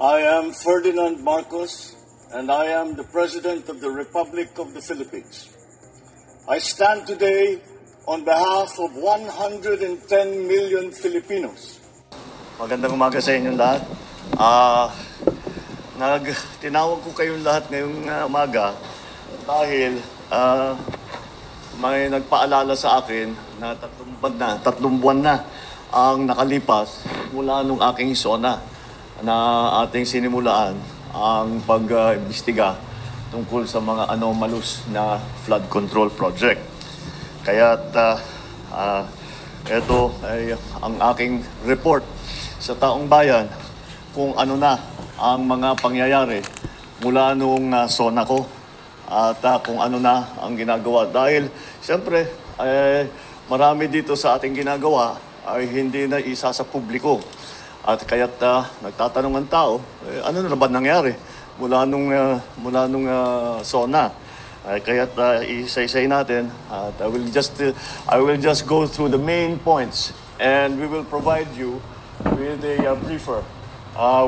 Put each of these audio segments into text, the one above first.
I am Ferdinand Marcos, and I am the President of the Republic of the Philippines. I stand today on behalf of 110 million Filipinos. Magandang umaga sa inyong lahat. Tinawag ko kayong lahat ngayong umaga dahil may nagpaalala sa akin na tatlong buwan na ang nakalipas mula nung aking SONA na ating sinimulaan ang pag-imbestiga tungkol sa mga anomalous na flood control project. Kaya ito ay ang aking report sa taong bayan kung ano na ang mga pangyayari mula nung SONA ko at kung ano na ang ginagawa. Dahil siyempre marami dito sa ating ginagawa ay hindi na isa sa publiko. At kaya't nagtatanong ang tao, ano na ba nangyari mula nung SONA? Kaya't isa-isay natin at I will just go through the main points and we will provide you with a briefer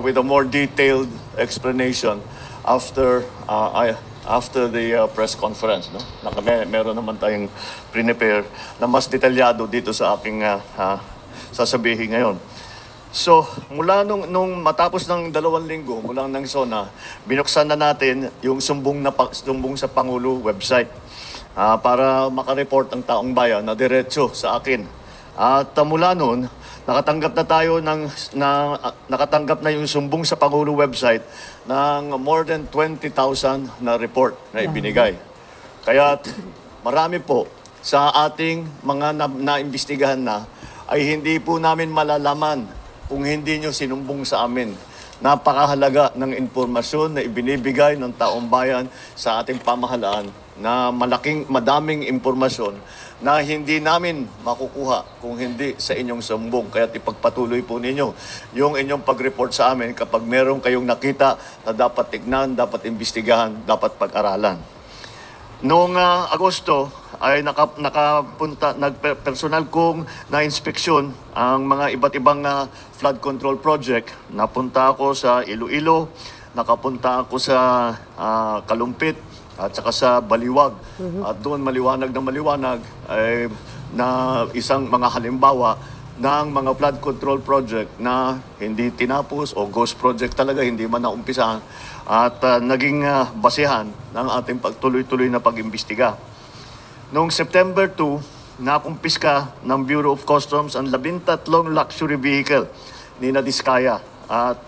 with a more detailed explanation after the press conference. No? Meron naman tayong prepare na mas detalyado dito sa aking sasabihin ngayon. So, mula nung matapos ng 2 linggo mula ng SONA, binuksan na natin yung sumbong sa Pangulo website para makareport ang taong bayan na diretso sa akin. At mula noon, nakatanggap na yung sumbong sa Pangulo website ng more than 20,000 na report na ibinigay. Kaya marami po sa ating mga naimbestigahan na ay hindi po namin malalaman kung hindi nyo sinumbong sa amin. Napakahalaga ng informasyon na ibinibigay ng taong bayan sa ating pamahalaan na madaming impormasyon na hindi namin makukuha kung hindi sa inyong sumbong. Kaya ipagpatuloy po ninyo yung inyong pag-report sa amin kapag meron kayong nakita na dapat tignan, dapat imbestigahan, dapat pag-aralan. Noong Agosto ay personal kong na-inspeksyon ang mga iba't ibang flood control project. Napunta ako sa Iloilo, nakapunta ako sa Kalumpit at saka sa Baliwag. At doon maliwanag ay na isang mga halimbawa ng mga flood control project na hindi tinapos o ghost project talaga, hindi man naumpisahan at naging basehan ng ating pagtuloy-tuloy na pag-imbestiga. Noong September 2, nakumpiska ng Bureau of Customs ang 13 luxury vehicle ni Diskaya at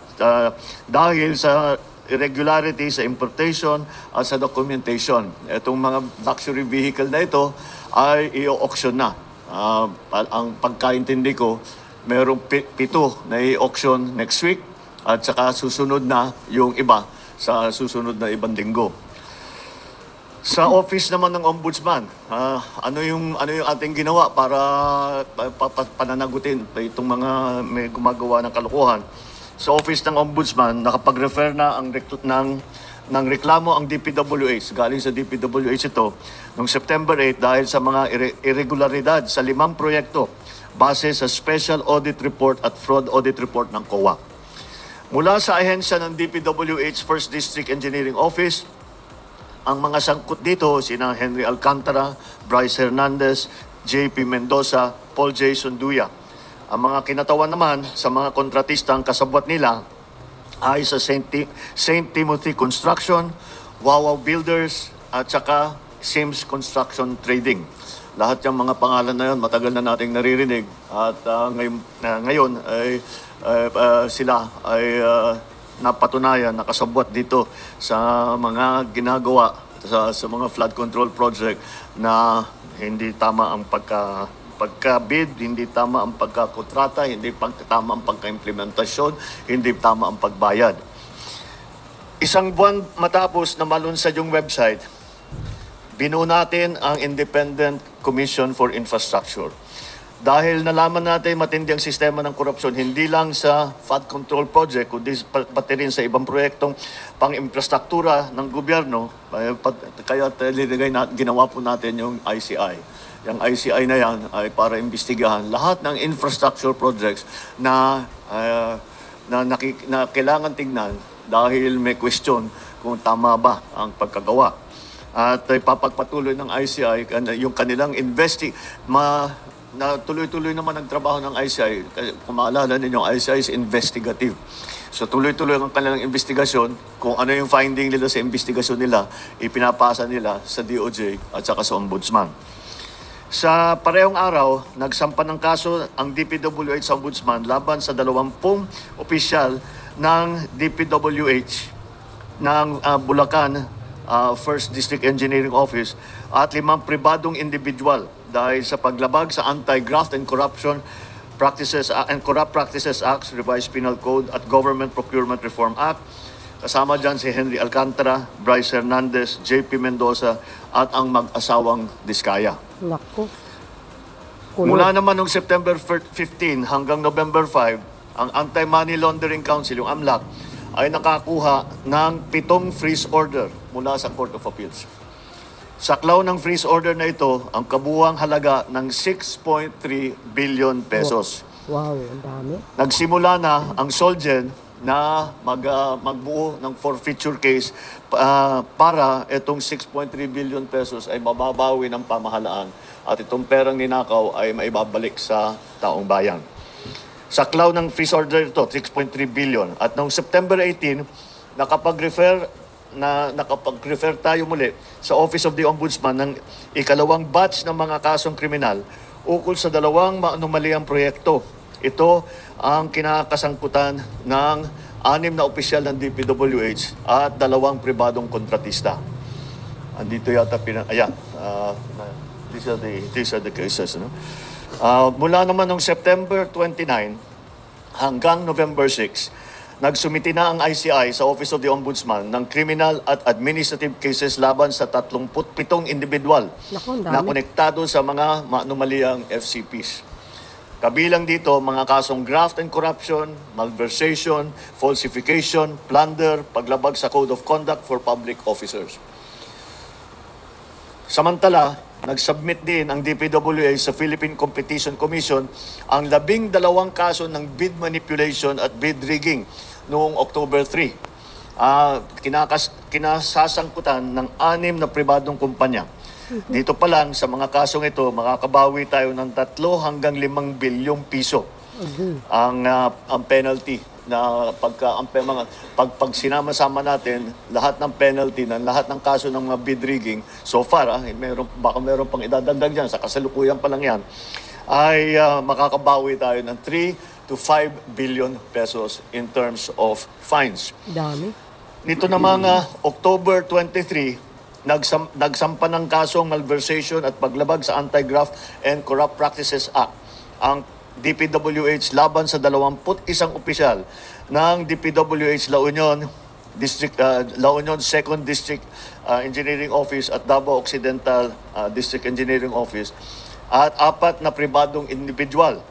dahil sa irregularity sa importation at sa documentation. Itong mga luxury vehicle na ito ay i-auction na. Ang pagkaintindi ko, mayroong 7 na i-auction next week at saka susunod na yung iba sa susunod na ibang linggo. Sa office naman ng Ombudsman, ano yung ating ginawa para pananagutin itong mga may gumagawa ng kalokohan? Sa office ng Ombudsman, nakapag-refer na ng reklamo ang DPWH, galing sa DPWH ito, noong September 8 dahil sa mga irregularidad sa 5 proyekto base sa Special Audit Report at Fraud Audit Report ng COA. Mula sa ahensya ng DPWH First District Engineering Office, ang mga sangkot dito sina Henry Alcantara, Bryce Hernandez, JP Mendoza, Paul J. Sunduya. Ang mga kinatawan naman sa mga kontratistang kasabwat nila ay sa St. Timothy Construction, Wawaw Builders at saka Sims Construction Trading. Lahat yung mga pangalan na yun, matagal na nating naririnig at ngayon ay sila ay napatunayan, nakasabwat dito sa mga ginagawa sa mga flood control project na hindi tama ang pagka-bid, hindi tama ang pagkakontrata, hindi tama ang pagka-implementasyon, hindi tama ang pagbayad. Isang buwan matapos na malunsad yung website, binuo natin ang Independent Commission for Infrastructure. Dahil nalaman natin matindi ang sistema ng korupsyon, hindi lang sa flood control project, kundi pati rin sa ibang proyektong pang-infrastruktura ng gobyerno, kaya ginawa po natin yung ICI. Yung ICI na yan ay para imbestigahan lahat ng infrastructure projects na na kailangan tingnan dahil may question kung tama ba ang pagkagawa. At ipapagpatuloy ng ICI yung kanilang na tuloy-tuloy naman ang trabaho ng ICI. Kung maalala ninyo, ICI is investigative. So tuloy-tuloy ang kanilang investigasyon. Kung ano yung finding nila sa investigasyon nila, ipinapasa nila sa DOJ at saka sa Ombudsman. Sa parehong araw, nagsampa ng kaso ang DPWH sa Ombudsman laban sa 20 opisyal ng DPWH ng Bulacan First District Engineering Office at 5 pribadong individual dahil sa paglabag sa Anti-Graft and Corruption Practices and Corrupt Practices Act, Revised Penal Code at Government Procurement Reform Act. Kasama dyan si Henry Alcantara, Bryce Hernandez, JP Mendoza at ang mag-asawang Diskaya. Naku. Mula naman noong September 15 hanggang November 5, ang Anti-Money Laundering Council, yung AMLAC, ay nakakuha ng 7 freeze order mula sa Court of Appeals. Saklaw ng freeze order na ito ang kabuuang halaga ng 6.3 billion pesos. Wow, ang dami. Nagsimula na ang Solgen na magbuo ng forfeiture case para itong 6.3 billion pesos ay mababawi ng pamahalaan at itong perang ninakaw ay maibabalik sa taong bayan. Saklaw ng freeze order ito, 6.3 billion. At noong September 18, nakapag-refer tayo muli sa Office of the Ombudsman ng ikalawang batch ng mga kasong kriminal ukol sa 2 maanomaliang proyekto. Ito ang kinakasangkutan ng 6 na opisyal ng DPWH at 2 pribadong kontratista. Andito yata these are the cases. No? Mula naman noong September 29 hanggang November 6, nagsumiti na ang ICI sa Office of the Ombudsman ng criminal at administrative cases laban sa 37 individual na konektado sa mga maanomaliang FCPs. Kabilang dito mga kasong graft and corruption, malversation, falsification, plunder, paglabag sa Code of Conduct for Public Officers. Samantala, nag-submit din ang DPWH sa Philippine Competition Commission ang 12 kaso ng bid manipulation at bid rigging noong October 3. Kinasasangkutan ng 6 na pribadong kumpanya. Dito pa lang sa mga kasong ito, makakabawi tayo ng 3 hanggang 5 bilyong piso ang penalty na pag sinama-sama natin lahat ng penalty ng lahat ng kaso ng mga bid rigging so far, baka meron pang idadagdag dyan, sa kasalukuyan pa lang yan, ay makakabawi tayo ng 3 to 5 billion pesos in terms of fines. Dami. Nito namang October 23, nagsampa ng kasong malversation at paglabag sa Anti-Graft and Corrupt Practices Act ang DPWH laban sa 21 opisyal ng DPWH La Union 2nd District Engineering Office at Davao Occidental District Engineering Office at 4 na pribadong individual.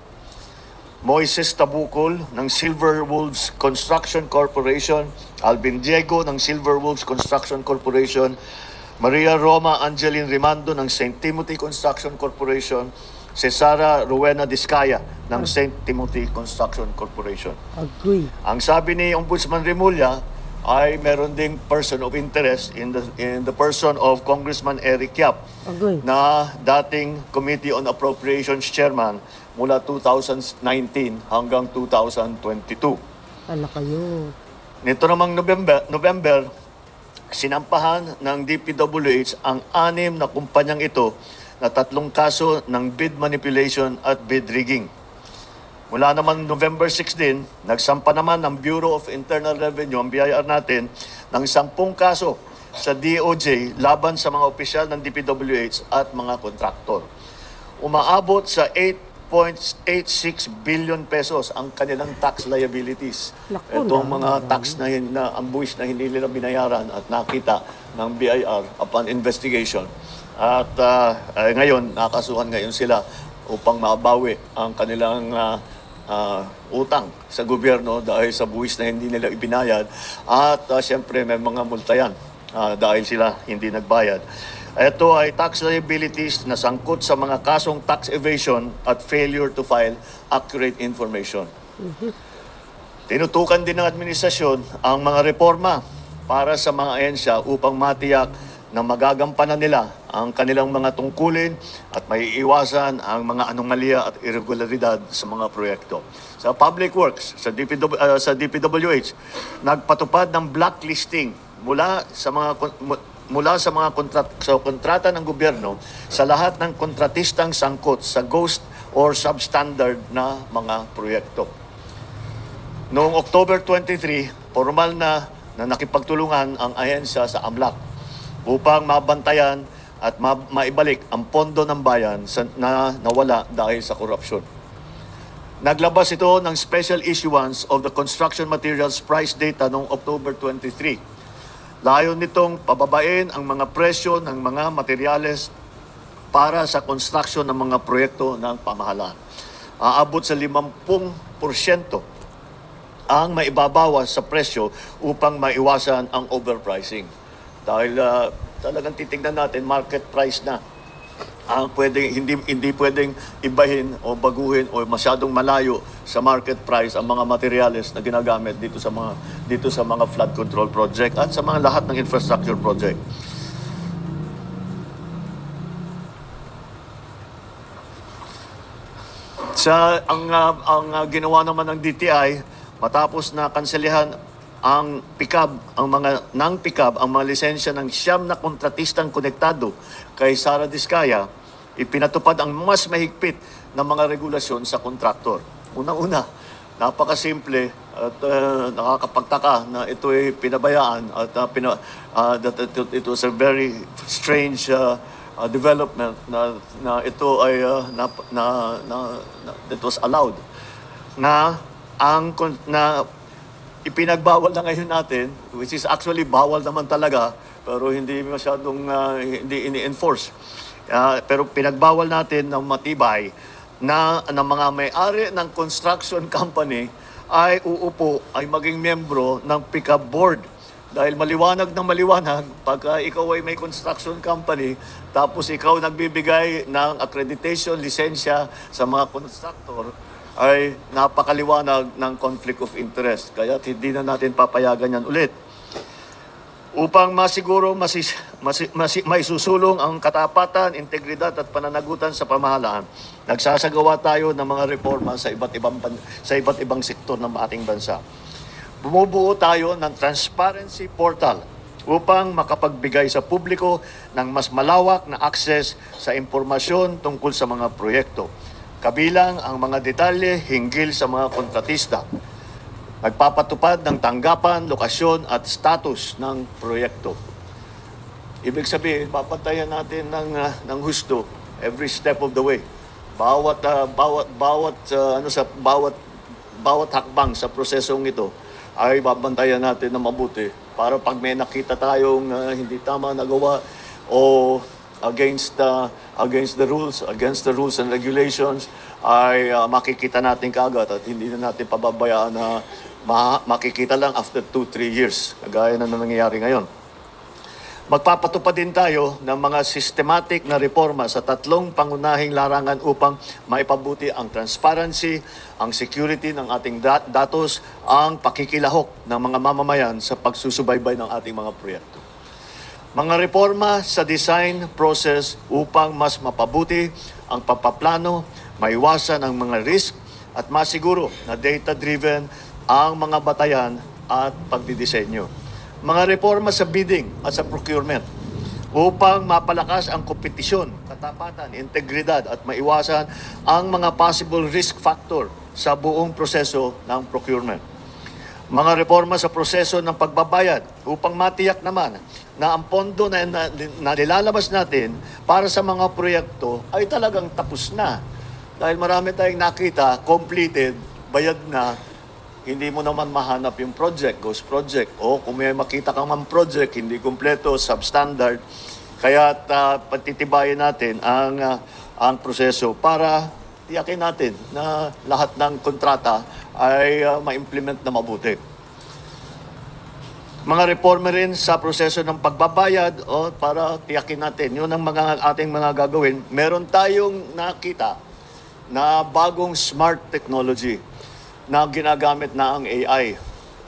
Moises Tabukol ng Silver Wolves Construction Corporation, Alvin Diego ng Silver Wolves Construction Corporation, Maria Roma Angeline Rimando ng St. Timothy Construction Corporation, Cesara Rowena Diskaya ng St. Timothy Construction Corporation. Agree. Ang sabi ni Ombudsman Remulla ay meron ding person of interest in the person of Congressman Eric Yap na dating Committee on Appropriations Chairman mula 2019 hanggang 2022. Ala kayo. Nito namang November, sinampahan ng DPWH ang 6 na kumpanyang ito na 3 kaso ng bid manipulation at bid rigging. Mula naman November 16, nagsampa naman ng Bureau of Internal Revenue, ang BIR natin, ng 10 kaso sa DOJ laban sa mga opisyal ng DPWH at mga kontraktor. Umaabot sa 8.86 billion pesos ang kanilang tax liabilities. Itong mga tax na ang buwis na hindi nila binayaran at nakita ng BIR upon investigation. At ngayon, nakasuhan ngayon sila upang mabawi ang kanilang utang sa gobyerno dahil sa buwis na hindi nila ibinayad. At siyempre may mga multa yan dahil sila hindi nagbayad. Ito ay tax liabilities na sangkot sa mga kasong tax evasion at failure to file accurate information. Tinutukan din ng administrasyon ang mga reforma para sa mga ahensya upang matiyak na magagampanan nila ang kanilang mga tungkulin at maiiwasan ang mga anomalya at irregularidad sa mga proyekto. Sa Public Works, sa DPWH, nagpatupad ng blacklisting mula sa mga kontrata ng gobyerno sa lahat ng kontratistang sangkot sa ghost or substandard na mga proyekto. Noong October 23, formal na nakipagtulungan ang ahensya sa AMLAC upang mabantayan at maibalik ang pondo ng bayan na nawala dahil sa korupsyon. Naglabas ito ng special issuance of the construction materials price data noong October 23. Layon nitong pababain ang mga presyo ng mga materyales para sa construction ng mga proyekto ng pamahalaan. Aabot sa 50% ang maibabawas sa presyo upang maiwasan ang overpricing. Dahil talagang titingnan natin, market price na. Hindi pwedeng ibahin o baguhin o masyadong malayo sa market price ang mga materyales na ginagamit dito sa mga flood control project at sa mga lahat ng infrastructure project. Ang ginawa naman ng DTI matapos na kanselihan ang mga lisensya ng siyam na kontratistang konektado kay Sara Diskaya, ipinatupad ang mas mahigpit na mga regulasyon sa kontraktor. Unang-una, napakasimple at nakakapagtaka na ito ay pinabayaan at it was a very strange development na ito ay that was allowed na ipinagbawal na ngayon natin, which is actually bawal naman talaga, pero hindi masyadong hindi ini-enforce. Pero pinagbawal natin ng matibay na mga may-ari ng construction company ay maging membro ng pick-up board. Dahil maliwanag na maliwanag, pagka ikaw ay may construction company, tapos ikaw nagbibigay ng accreditation, lisensya sa mga constructor, ay napakaliwanag ng conflict of interest. Kaya hindi na natin papayagan yan ulit. Upang masiguro maisusulong ang katapatan, integridad at pananagutan sa pamahalaan, nagsasagawa tayo ng mga reforma sa iba't ibang sektor ng ating bansa. Bumubuo tayo ng transparency portal upang makapagbigay sa publiko ng mas malawak na access sa impormasyon tungkol sa mga proyekto, kabilang ang mga detalye hinggil sa mga kontratista. Nagpapatupad ng tanggapan, lokasyon at status ng proyekto. Ibig sabihin, papantayan natin ng husto every step of the way. Bawat hakbang sa prosesong ito ay babantayan natin na mabuti para pag may nakita tayong hindi tama nagawa o against the rules and regulations ay makikita natin kaagad at hindi na natin pababayaan na makikita lang after 2-3 years, kagaya na nangyayari ngayon. Magpapatupad din tayo ng mga systematic na reforma sa 3 pangunahing larangan upang maipabuti ang transparency, ang security ng ating datos, ang pakikilahok ng mga mamamayan sa pagsusubaybay ng ating mga proyekto. Mga reforma sa design process upang mas mapabuti ang pagpaplano, maiwasan ang mga risk at masiguro na data-driven ang mga batayan at pagdidisenyo. Mga reforma sa bidding at sa procurement upang mapalakas ang kompetisyon, katapatan, integridad at maiwasan ang mga possible risk factor sa buong proseso ng procurement. Mga reforma sa proseso ng pagbabayad upang matiyak naman na ang pondo na nilalabas natin para sa mga proyekto ay talagang tapos na. Dahil marami tayong nakita, completed, bayad na, hindi mo naman mahanap yung project, ghost project. O kung may makita kang man project, hindi kumpleto, substandard. Kaya patitibayin natin ang proseso para tiyakin natin na lahat ng kontrata ay ma-implement na mabuti. Mga reforma rin sa proseso ng pagbabayad para tiyakin natin. Yun ang ating mga gagawin. Meron tayong nakita na bagong smart technology na ginagamit na ang AI.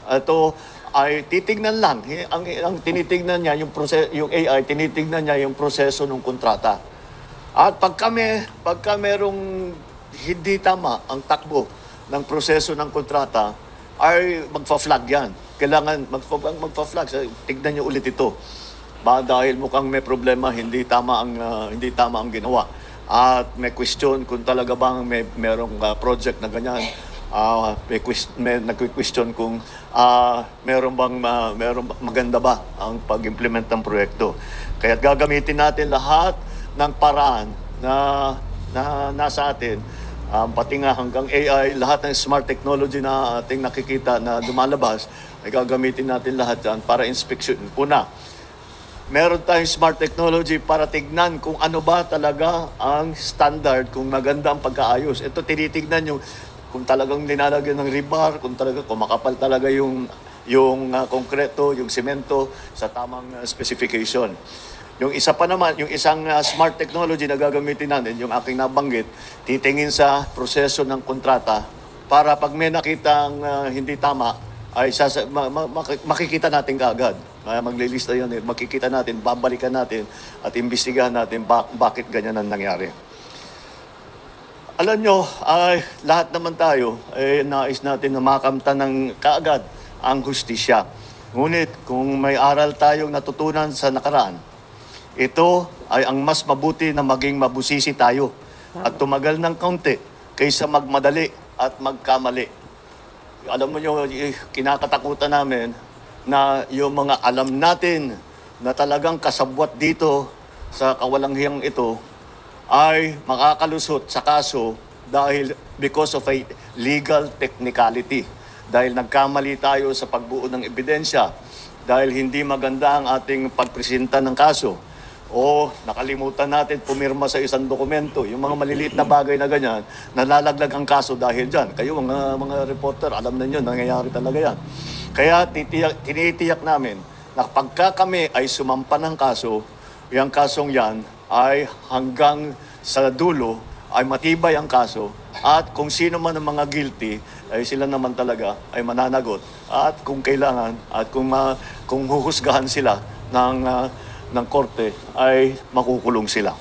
Ito ay titignan lang. Ang tinitignan niya, yung AI, tinitignan niya yung proseso ng kontrata. At pagka merong hindi tama ang takbo ng proseso ng kontrata, ay magfa-flag yan. Kailangan magfa-flag. Tignan niyo ulit ito. Dahil mukhang may problema, hindi tama ang ginawa. At may question kung talaga bang merong project na ganyan. May nagque-question kung merong maganda ba ang pag-implement ng proyekto. Kaya gagamitin natin lahat ng paraan na nasa atin, pati nga hanggang AI, lahat ng smart technology na ating nakikita na lumalabas, ay gagamitin natin lahat yan para inspection. Una, meron tayong smart technology para tignan kung ano ba talaga ang standard, kung maganda ang pagkaayos. Ito tinitignan yung kung talagang linalagyan ng rebar, kung makapal talaga yung konkreto, yung semento sa tamang specification. Yung isa pa naman, yung isang smart technology na gagamitin natin, yung aking nabanggit, titingin sa proseso ng kontrata para pag may nakitang hindi tama, ay makikita natin kaagad. Maglilista yun, makikita natin, babalikan natin at imbestigahan natin bakit ganyan ang nangyari. Alam nyo, lahat naman tayo nais natin na makamtan ng kaagad ang hustisya. Ngunit kung may aral tayong natutunan sa nakaraan, ito ay ang mas mabuti na maging mabusisi tayo at tumagal ng kaunti kaysa magmadali at magkamali. Alam mo nyo, kinakatakutan namin na yung mga alam natin na talagang kasabwat dito sa kawalanghiyang ito ay makakalusot sa kaso dahil because of a legal technicality. Dahil nagkamali tayo sa pagbuo ng ebidensya, dahil hindi maganda ang ating pagpresenta ng kaso, o nakalimutan natin pumirma sa isang dokumento, yung mga maliliit na bagay na ganyan, nalalaglag ang kaso dahil dyan. Kayo mga reporter, alam na nyo, nangyayari talaga yan. Kaya tinitiyak namin na pagka kami ay sumampa ng kaso, yung kasong yan ay hanggang sa dulo ay matibay ang kaso at kung sino man ang mga guilty ay sila naman talaga ay mananagot at kung kailangan at kung huhusgahan sila ng korte ay makukulong sila.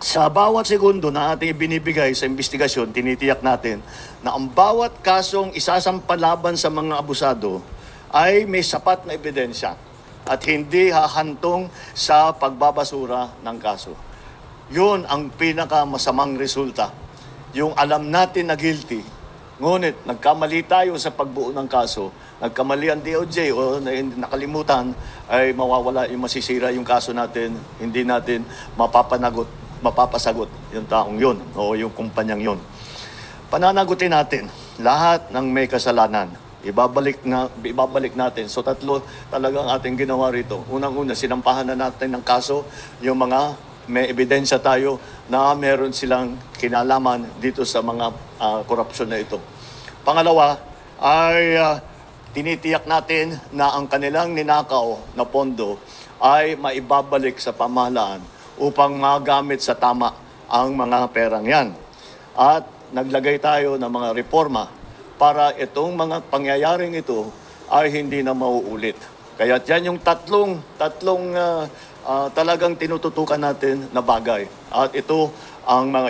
Sa bawat segundo na ating ibinibigay sa investigasyon, tinitiyak natin na ang bawat kasong isasampa laban sa mga abusado ay may sapat na ebidensya at hindi hahantong sa pagbabasura ng kaso. Yun ang pinakamasamang resulta. Yung alam natin na guilty, ngunit nagkamali tayo sa pagbuo ng kaso, nagkamali ang DOJ o nakalimutan, ay mawawala yung masisira yung kaso natin, hindi natin mapapasagot yung taong yun o yung kumpanyang yun. Pananagutin natin lahat ng may kasalanan. Ibabalik natin. So tatlo talagang ating ginawa rito. Unang-una, sinampahan na natin ng kaso yung mga may ebidensya tayo na meron silang kinalaman dito sa mga korupsyon na ito. Pangalawa ay tinitiyak natin na ang kanilang ninakaw na pondo ay maibabalik sa pamahalaan upang magamit sa tama ang mga perang yan. At naglagay tayo ng mga reforma para itong mga pangyayaring ito ay hindi na mauulit. Kaya yan yung tatlong talagang tinututukan natin na bagay. At ito,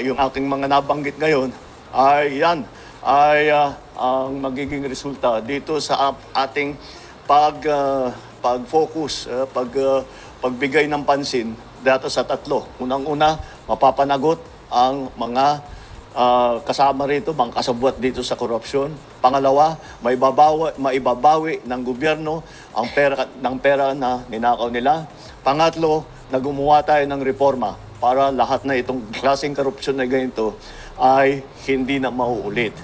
yung aking mga nabanggit ngayon, ay yan, ang magiging resulta dito sa ating pag-focus, pagbigay ng pansin dito sa tatlo. Unang-una, mapapanagot ang mga kasama rito, mga kasabwat dito sa korupsyon. Pangalawa, maibabawi ng gobyerno ang pera na ninakaw nila. Pangatlo, gumawa tayo ng reforma para lahat na itong klaseng korupsyon na ganito ay hindi na mauulit.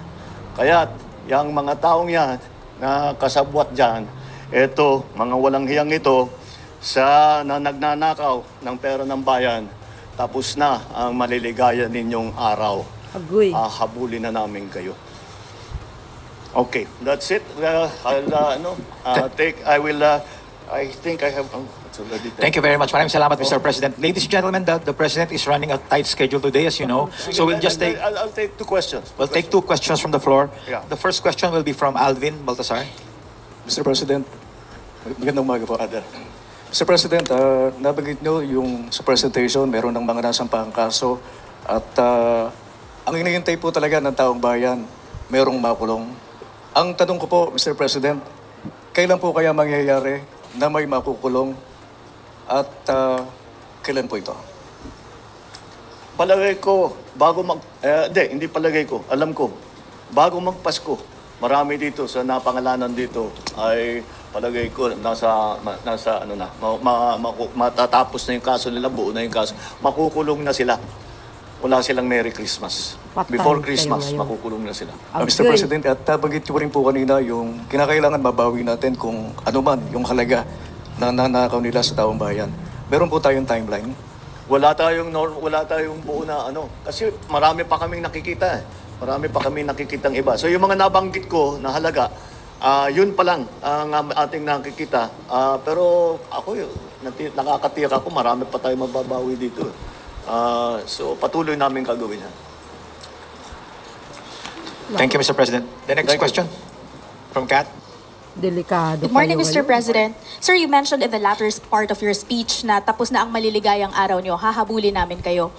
Kaya, yung mga taong yan na kasabwat dyan, eto, mga walang hiyang ito, na nagnanakaw ng pera ng bayan, tapos na ang maliligaya ninyong araw. Agoy. Habulin na namin kayo. Okay, that's it. I think I have It's already 10. Thank you very much. Maraming salamat, Mr. President. Ladies and gentlemen, the President is running a tight schedule today, as you know. So we'll just take... I'll take two questions. We'll take two questions from the floor. Yeah. The first question will be from Alvin Baltasar. Mr. President, magandang umaga po. Other. Mr. President, nabanggit nyo yung sa presentation, meron ng mga nasampahang kaso at ang hinihintay po talaga ng taong bayan, merong makulong. Ang tanong ko po, Mr. President, kailan po kaya mangyayari na may makukulong at kailan po ito? Palagay ko, hindi palagay ko, alam ko, bago magpasko, marami dito sa napangalanan dito ay palagay ko nasa matatapos na yung kaso nila, buo na yung kaso, makukulong na sila. Wala silang Merry Christmas. Patay Before kayo Christmas, ngayon. makukulong na sila. Mr. Okay. President, at nabanggit nyo rin po kanina yung kinakailangan mabawi natin kung ano man yung halaga na nanakaw nila sa taong bayan. Meron po tayong timeline. Wala tayong buo na kasi marami pa kaming nakikita. Marami pa kaming nakikitang iba. So yung mga nabanggit ko na halaga, yun pa lang ang ating nakikita. Pero ako nakakatiyak ako, marami pa tayong mababawi dito. So patuloy namin gagawin yan. Thank you, Mr. President. The next Thank you. question from Kat. Delikado Good morning, kayo Mr. ngayon. President. Sir, you mentioned in the latter part of your speech na tapos na ang maliligayang araw nyo, hahabulin namin kayo.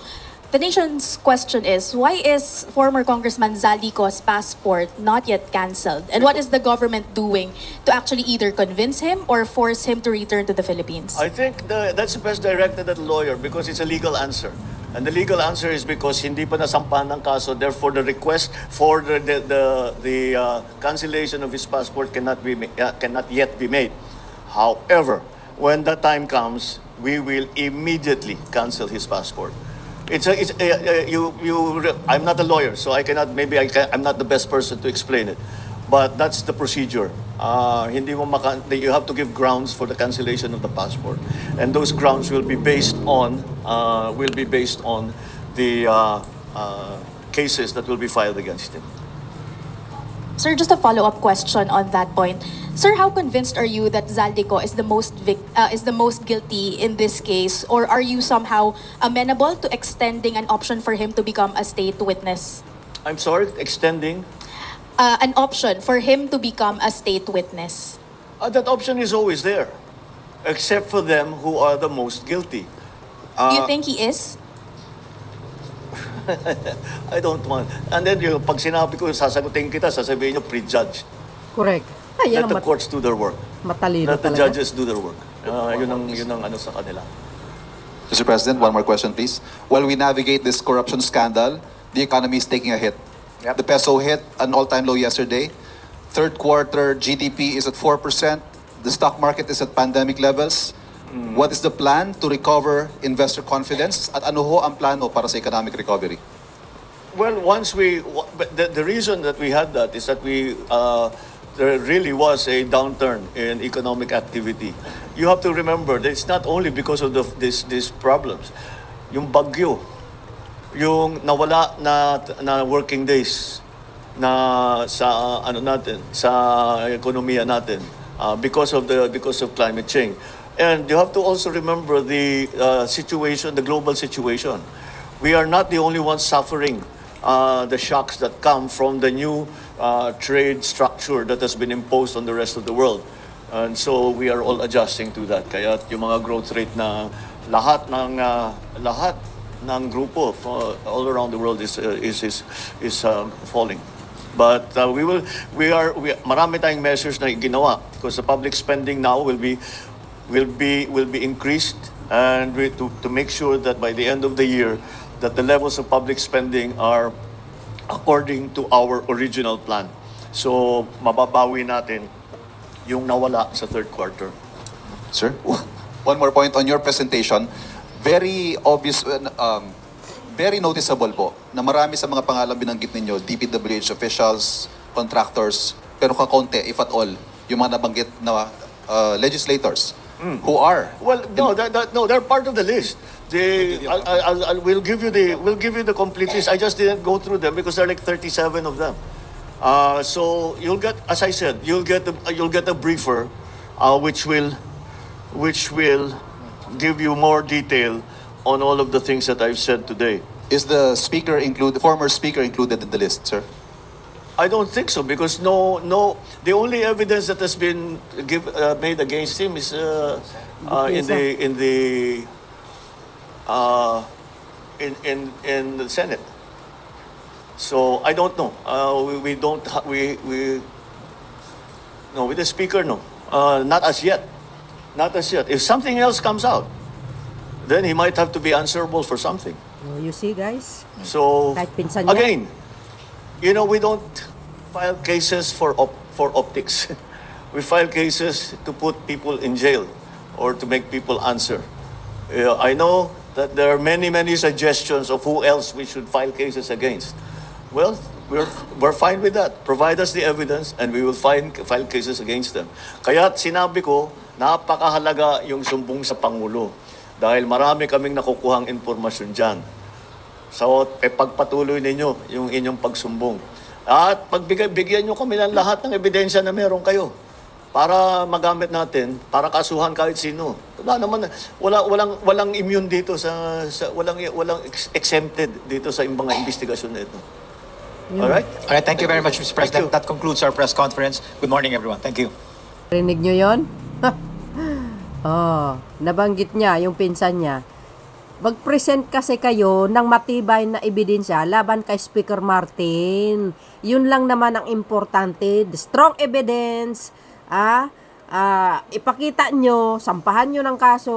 The nation's question is, why is former Congressman Zaldico's passport not yet cancelled? And what is the government doing to actually either convince him or force him to return to the Philippines? I think that's best directed at the lawyer because it's a legal answer. And the legal answer is because hindi pa nasampahan ng kaso, therefore the request for the cancellation of his passport cannot yet be made. However, when the time comes, we will immediately cancel his passport. I'm not a lawyer, so I'm not the best person to explain it. But that's the procedure. You have to give grounds for the cancellation of the passport, and those grounds will be based on the cases that will be filed against him. Sir, just a follow-up question on that point. Sir, how convinced are you that Zaldico is the most guilty in this case, or are you somehow amenable to extending an option for him to become a state witness? I'm sorry, extending. An option for him to become a state witness. That option is always there, except for them who are the most guilty. Do you think he is? I don't want. And then pag sinabi ko, sasagutin kita, sasabihin nyo, prejudge. Correct. Ay, yan Let the ang courts do their work. matalino Let the talaga. judges do their work. Yun ang ano sa kanila. Mr. President, one more question, please. While we navigate this corruption scandal, the economy is taking a hit. Yep. The peso hit an all-time low yesterday. Third quarter GDP is at 4%. The stock market is at pandemic levels. What is the plan to recover investor confidence? At ano ho ang plano para sa economic recovery? Well, the reason that we had that is that there really was a downturn in economic activity. You have to remember that it's not only because of these problems. Yung bagyo, yung nawala na working days na sa ekonomiya natin because of climate change. And you have to also remember the situation, the global situation. We are not the only ones suffering the shocks that come from the new trade structure that has been imposed on the rest of the world. And so we are all adjusting to that. Kaya yung mga growth rate na lahat ng grupo all around the world is falling. But marami tayong measures na ginawa because the public spending now will be increased, and to make sure that by the end of the year that the levels of public spending are according to our original plan. So mababawi natin yung nawala sa third quarter. Sir, one more point on your presentation. Very obvious, very noticeable po na marami sa mga pangalan binanggit ninyo, DPWH officials, contractors, pero kakaunti, if at all, yung mga nabanggit na legislators who are. Well, no, they're part of the list. We'll give you the complete list. I just didn't go through them because there are like 37 of them. So you'll get, as I said, you'll get a briefer, which will give you more detail on all of the things that I've said today. Is the former speaker included in the list, sir? I don't think so because the only evidence that has been made against him is in the Senate. So I don't know. No, with the speaker, no. Not as yet. Not as yet. If something else comes out, then he might have to be answerable for something. Oh, you see, guys? So, Kahit pinsan niya. again, we don't file cases for optics. We file cases to put people in jail or to make people answer. I know that there are many suggestions of who else we should file cases against. Well, we're fine with that. Provide us the evidence and we will file cases against them. Kaya sinabi ko, napakahalaga yung sumbong sa Pangulo dahil marami kaming nakukuhang impormasyon dyan. So, pagpatuloy ninyo yung inyong pagsumbong. At bigyan nyo kami ng lahat ng ebidensya na meron kayo para magamit natin, para kasuhan kahit sino. Walang immune dito walang exempted dito sa mga investigasyon na ito. Alright? Alright, thank you very much, Mr. President. That concludes our press conference. Good morning, everyone. Thank you. Rinig nyo yun? Nabanggit niya yung pinsan niya. Mag-present kasi kayo ng matibay na ebidensya laban kay Speaker Martin. Yun lang naman ang importante. The strong evidence. Ipakita nyo, sampahan nyo ng kaso.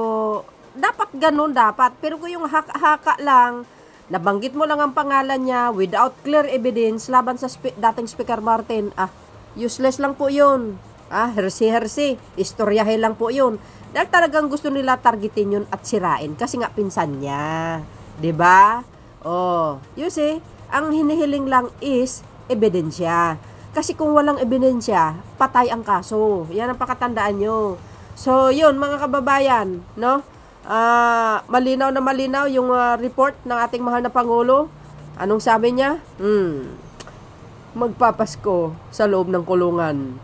Dapat ganun, dapat. Pero kung yung haka-haka lang, nabanggit mo lang ang pangalan niya without clear evidence laban sa dating Speaker Martin, useless lang po yun. Hersi-hersi. Istoryahe lang po yun. Dahil talagang gusto nila targetin yun at sirain kasi nga pinsan niya. 'Di ba? You see, ang hinihiling lang is ebidensya. Kasi kung walang ebidensya, patay ang kaso. Yan ang pakatandaan nyo. So, yun mga kababayan, no? Malinaw na malinaw yung report ng ating mahal na Pangulo. Anong sabi niya? Magpapasko sa loob ng kulungan.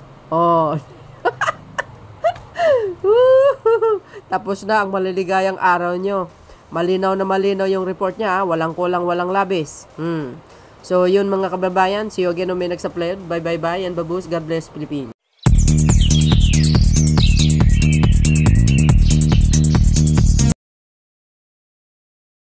Tapos na ang maliligayang araw nyo. Malinaw na malinaw yung report niya. Walang kulang, walang labis. So, yun mga kababayan. See you again on my next upload. Bye, bye, bye. And babush. God bless Philippines.